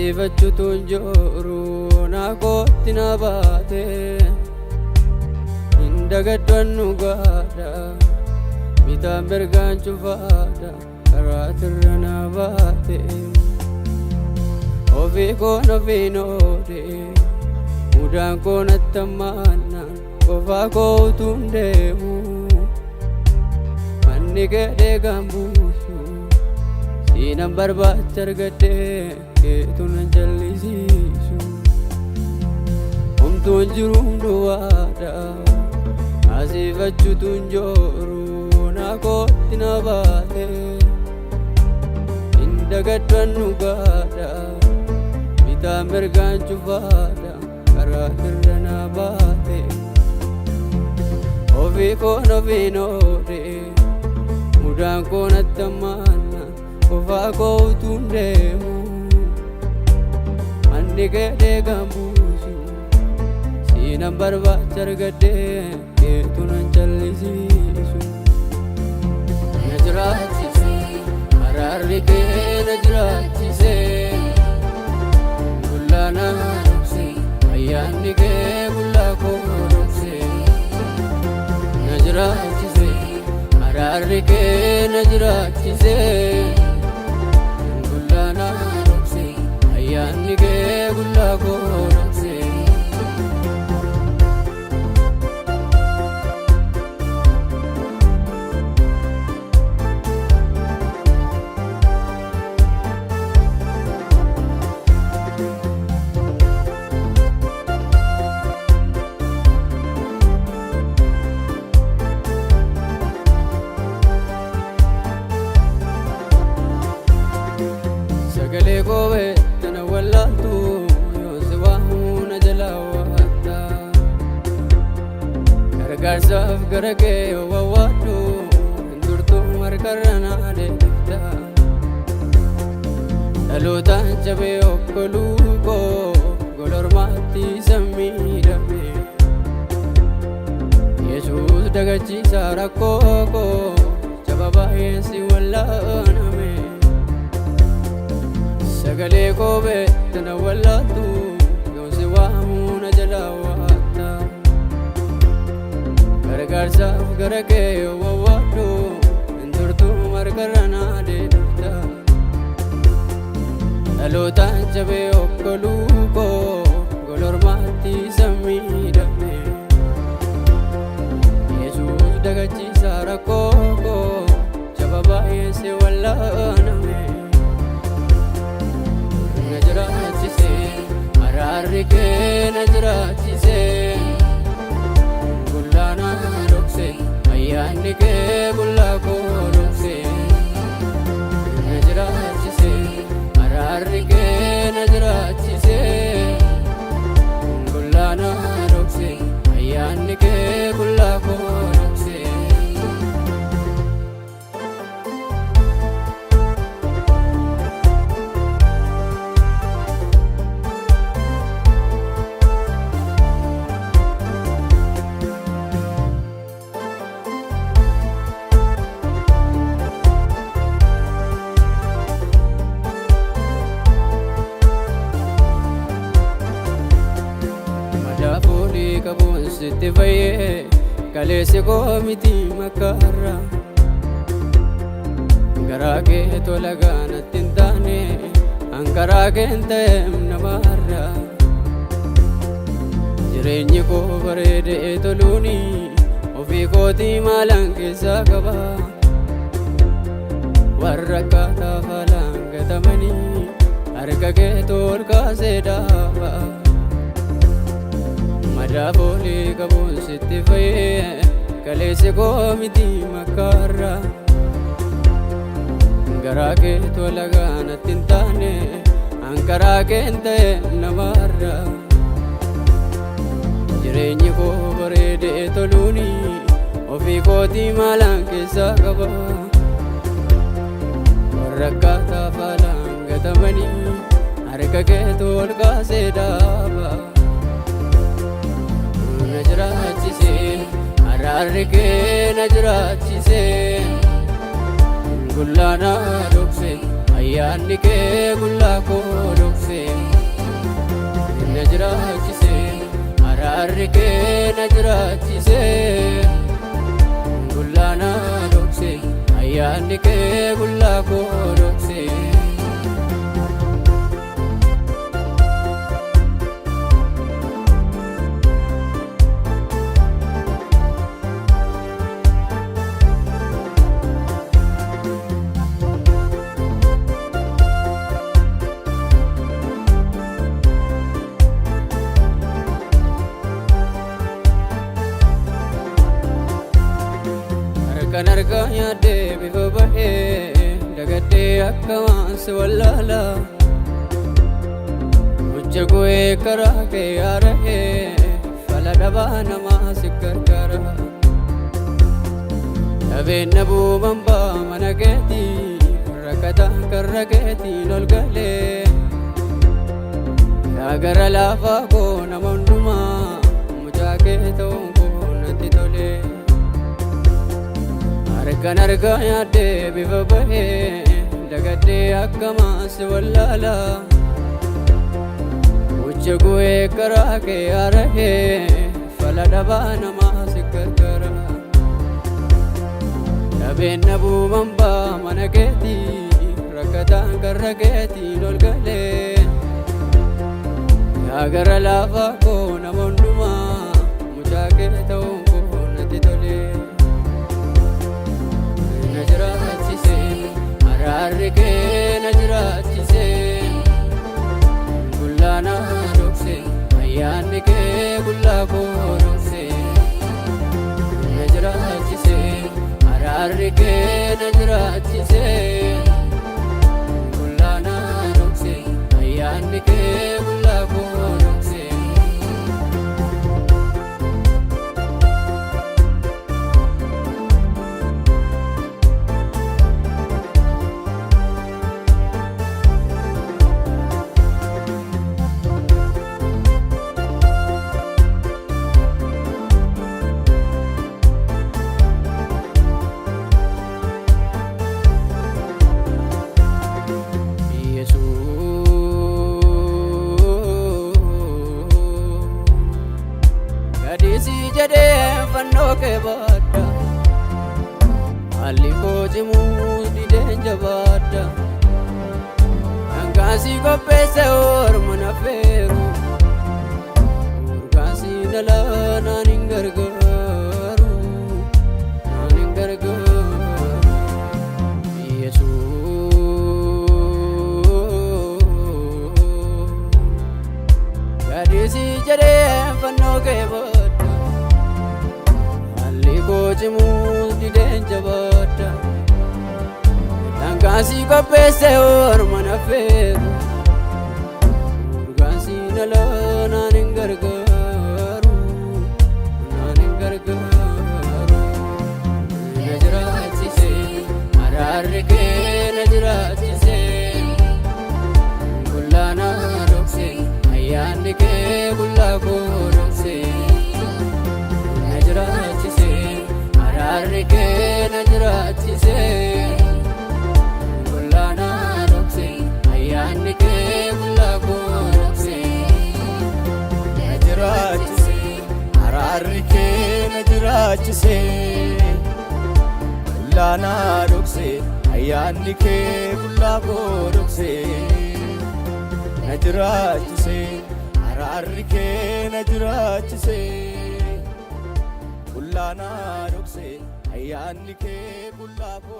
Asiifachuutu hinjiru naakootti na baate hindagaddannu gaadha bitaan mirgaan cufaadha karaatirra na baate ofii koon ofiin oode mudaan koo natti ammaannaan qofaa koo utuun deemu manni kee deegaan buusu siinan barbaacha argadhee keetu nan jallisiisu homtuun jiruun duwwaadha asiifachuutu hinjiru naakootti na baate hindagaddannu gaadha bitaan mirgaan cufaadha karaatirra na baate ofii koon ofiin oode mudaan koo natti ammaannaan qofaa koo utuun deemu manni kee deegaan buusu siinan barbaacha argadhee keetu nan jallisiisu na jiraachise araarri kee na jiraachise gullaa na dhokse ayyaanni kee gullaa koo dhokse na jiraachise araarri kee na jiraachise gullaa na dhokse ayyaanni kee gullaa koo dhokse sagalee koowee tana wallaaltu yoo si waamu na jalaa waatta gargaarsaaf gara kee yoo wawwaadhu hinturtuu harkarra na deebifta dhalootaan cabee okkoluu koo golormaatti sammii dhabme Yesuus dagachiisaa rakkoo koo jaba baay'een si wallaaname sagalee koowee tana wallaaltu yoo si waamu na jalaa waatta gargaarsaaf gara kee yoo wawwaadhu hinturtuu harkarra na deebifta dhalootaan cabee okkoluu koo golormaatti sammii dhabme Yesuus dagachiisaa rakkoo koo jaba baay'een si wallaaname na jiraachise araarri kee na jiraachise gullaa na dhokse ayyaanni kee gullaa koo dhokse na jiraachise araarri kee na jiraachise gullaa na dhokse ayyaanni kee gullaa koo dhokse madaafuudhii qabuun sitti fayyee kaleessi koo miti makkaarra garaa kee tola gaanatti hin taane hankaraa kee hin ta'eem namaarra jireenyi koo bareedee toluuni ofii kootii maalaan keessaa qaba warra akkaataa faalaan gatamanii harka kee ol kaasee dhaaba madaafoolii qabuun sitti fayyee kaleessi koo miti makkaarra garaa kee tola gaanatti hin taane hankaraa kee hin ta'e namaarra jireenyi koo bareedee toluuni ofii kootii maalaan keessaa qaba warra akkaataa faalaan gatamanii harka kee ol kaasee dhaaba na jiraachise araarri kee na jiraachise gullaa na dhokse ayyaanni kee gullaa koo dhokse dhoksee na jiraachisee araarri kee na jiraachisee gullaa na dhoksee ayyaanni kee gullaa koo dhoksee. Kan argaa yaadee bifa bahee dagadee akkamaan si wallaala hojja go'ee karaa kee yaarahee fala dhabaa namaa si gargaara dhabeen dhabuu bambaa mana keetii rakkataan karra keetiin ol galee yaa gara laafaa koo nama hundumaa mucaa kee ta'uun koo natti tolee. Kan argaa yaadee bifa bahee dagadee akkamaan si wallaala hojja go'ee karaa kee yaarahee fala dhabaa namaa si gargaara dhabeen dhabuu bambaa mana keetii rakkataan karra keetiin ol galee yaa gara laafaa koo nama hundumaa mucaa kee ta'uun koo natti tolee. Araarri kee na jiraachisee gullaa na dhoksee ayyaanni kee gullaa koo dhoksee na jiraachisee araarri kee na jiraachisee gullaa na dhoksee ayyaanni kee gullaa koo dhoksee. Gadisi jedhee fannoo kee baadha haalli koo cimuu dideen jabaadha dhangaasii qopheesse orma nafeeru urgaasii dhalaa naan hin gargaaru naan hin gargaaru Gadisi jedhee fannoo kee baadha Kojimu dideen jabaadha dhangaasii qopheesse orma nafeeru urgaasii dhalaa naan hin gargaaru naan hin gargaaru na jiraachisee araarri kee na jiraachisee gullaa na dhoksee ayyaanni kee gullaa koo dhoksee na jiraachisee. Araarri kee na jiraachisee gullaa na dhoksee ayyaanni kee gullaa koo dhoksee na jiraachisee araarri kee na jiraachisee gullaa na dhoksee ayyaanni kee gullaa koo dhoksee na jiraachisee araarri kee na jiraachisee. Gullaa na dhoksee ayyaanni kee gullaa koo